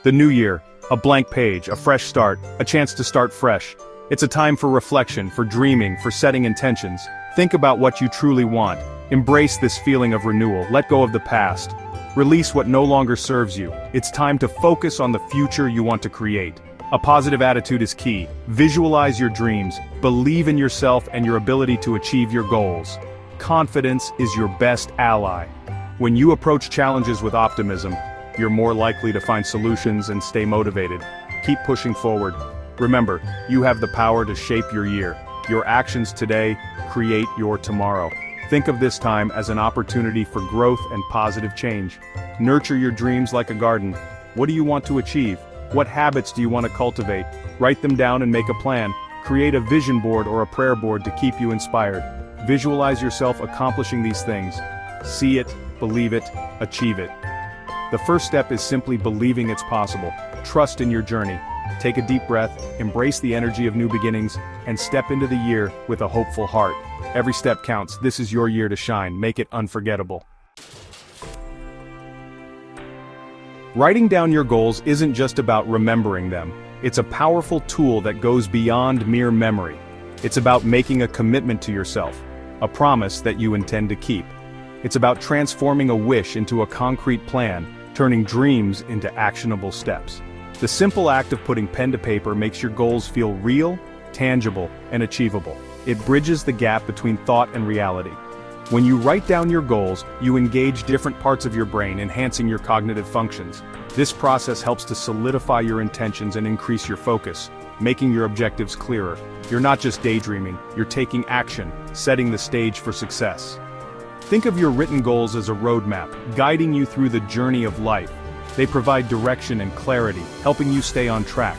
The new year, a blank page, a fresh start, a chance to start fresh. It's a time for reflection, for dreaming, for setting intentions. Think about what you truly want. Embrace this feeling of renewal. Let go of the past. Release what no longer serves you. It's time to focus on the future you want to create. A positive attitude is key. Visualize your dreams. Believe in yourself and your ability to achieve your goals. Confidence is your best ally. When you approach challenges with optimism, you're more likely to find solutions and stay motivated. Keep pushing forward. Remember, you have the power to shape your year. Your actions today create your tomorrow. Think of this time as an opportunity for growth and positive change. Nurture your dreams like a garden. What do you want to achieve? What habits do you want to cultivate? Write them down and make a plan. Create a vision board or a prayer board to keep you inspired. Visualize yourself accomplishing these things. See it, believe it, achieve it. The first step is simply believing it's possible. Trust in your journey. Take a deep breath, embrace the energy of new beginnings, and step into the year with a hopeful heart. Every step counts. This is your year to shine. Make it unforgettable. Writing down your goals isn't just about remembering them. It's a powerful tool that goes beyond mere memory. It's about making a commitment to yourself, a promise that you intend to keep. It's about transforming a wish into a concrete plan, turning dreams into actionable steps. The simple act of putting pen to paper makes your goals feel real, tangible, and achievable. It bridges the gap between thought and reality. When you write down your goals, you engage different parts of your brain, enhancing your cognitive functions. This process helps to solidify your intentions and increase your focus, making your objectives clearer. You're not just daydreaming, you're taking action, setting the stage for success. Think of your written goals as a roadmap, guiding you through the journey of life. They provide direction and clarity, helping you stay on track.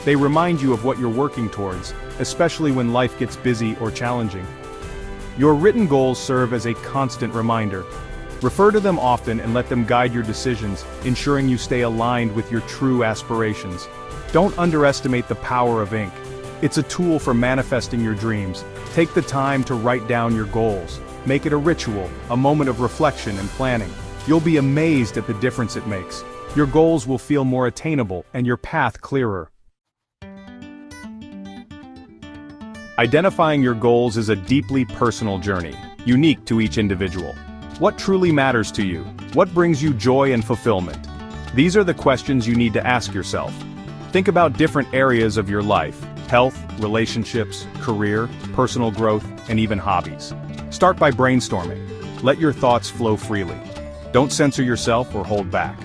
They remind you of what you're working towards, especially when life gets busy or challenging. Your written goals serve as a constant reminder. Refer to them often and let them guide your decisions, ensuring you stay aligned with your true aspirations. Don't underestimate the power of ink. It's a tool for manifesting your dreams. Take the time to write down your goals. Make it a ritual, a moment of reflection and planning. You'll be amazed at the difference it makes. Your goals will feel more attainable and your path clearer. Identifying your goals is a deeply personal journey, unique to each individual. What truly matters to you? What brings you joy and fulfillment? These are the questions you need to ask yourself. Think about different areas of your life: health, relationships, career, personal growth, and even hobbies. Start by brainstorming. Let your thoughts flow freely. Don't censor yourself or hold back.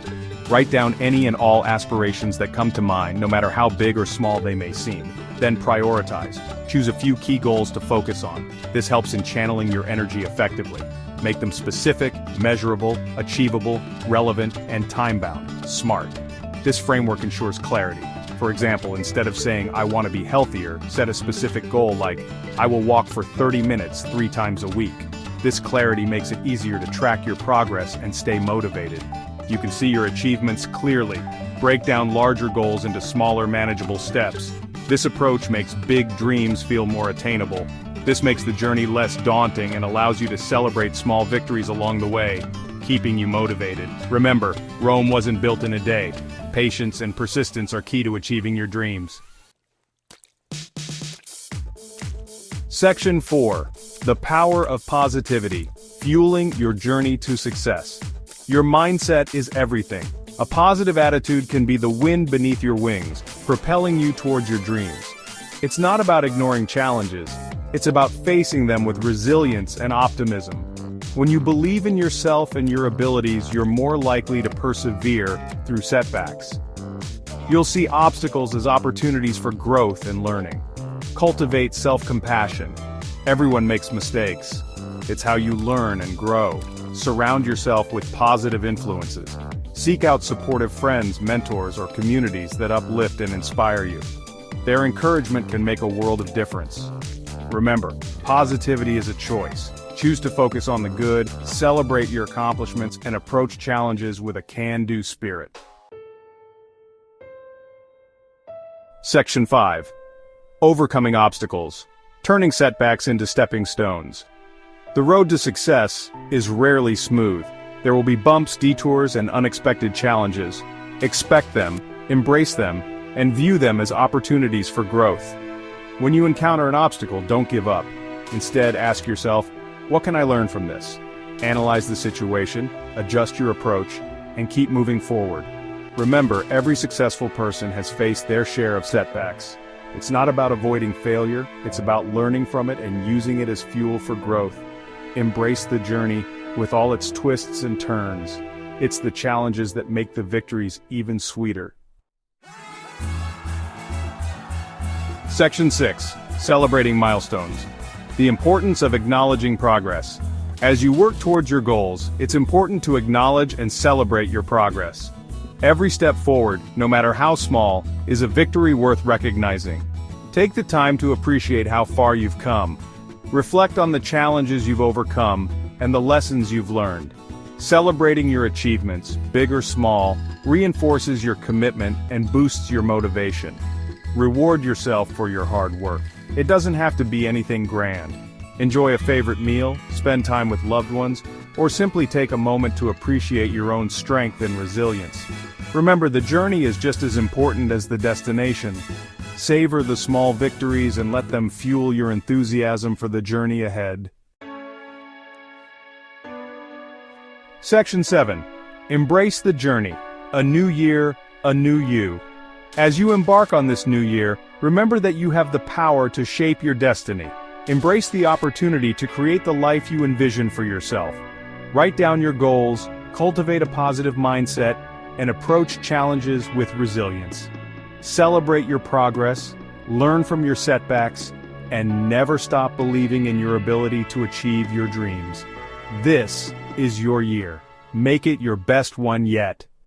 Write down any and all aspirations that come to mind, no matter how big or small they may seem. Then prioritize. Choose a few key goals to focus on. This helps in channeling your energy effectively. Make them specific, measurable, achievable, relevant, and time-bound. SMART. This framework ensures clarity. For example, instead of saying, "I want to be healthier," set a specific goal like, "I will walk for 30 minutes 3 times a week." This clarity makes it easier to track your progress and stay motivated. You can see your achievements clearly. Break down larger goals into smaller, manageable steps. This approach makes big dreams feel more attainable. This makes the journey less daunting and allows you to celebrate small victories along the way, keeping you motivated. Remember, Rome wasn't built in a day. Patience and persistence are key to achieving your dreams. Section 4. The power of positivity, fueling your journey to success. Your mindset is everything. A positive attitude can be the wind beneath your wings, propelling you towards your dreams. It's not about ignoring challenges. It's about facing them with resilience and optimism. When you believe in yourself and your abilities, you're more likely to persevere through setbacks. You'll see obstacles as opportunities for growth and learning. Cultivate self-compassion. Everyone makes mistakes. It's how you learn and grow. Surround yourself with positive influences. Seek out supportive friends, mentors, or communities that uplift and inspire you. Their encouragement can make a world of difference. Remember, positivity is a choice. Choose to focus on the good, celebrate your accomplishments, and approach challenges with a can-do spirit. Section 5. Overcoming obstacles. Turning setbacks into stepping stones. The road to success is rarely smooth. There will be bumps, detours, and unexpected challenges. Expect them, Embrace them, and view them as opportunities for growth. When you encounter an obstacle, don't give up. Instead, ask yourself, what can I learn from this? Analyze the situation, adjust your approach, and keep moving forward. Remember, every successful person has faced their share of setbacks. It's not about avoiding failure, it's about learning from it and using it as fuel for growth. Embrace the journey with all its twists and turns. It's the challenges that make the victories even sweeter. Section 6. Celebrating milestones. The importance of acknowledging progress. As you work towards your goals, it's important to acknowledge and celebrate your progress. Every step forward, no matter how small, is a victory worth recognizing. Take the time to appreciate how far you've come. Reflect on the challenges you've overcome and the lessons you've learned. Celebrating your achievements, big or small, reinforces your commitment and boosts your motivation. Reward yourself for your hard work. It doesn't have to be anything grand. Enjoy a favorite meal, spend time with loved ones, or simply take a moment to appreciate your own strength and resilience. Remember, the journey is just as important as the destination. Savor the small victories and let them fuel your enthusiasm for the journey ahead. Section 7. Embrace the journey. A new year, a new you. As you embark on this new year, remember that you have the power to shape your destiny. Embrace the opportunity to create the life you envision for yourself. Write down your goals, cultivate a positive mindset, and approach challenges with resilience. Celebrate your progress, learn from your setbacks, and never stop believing in your ability to achieve your dreams. This is your year. Make it your best one yet.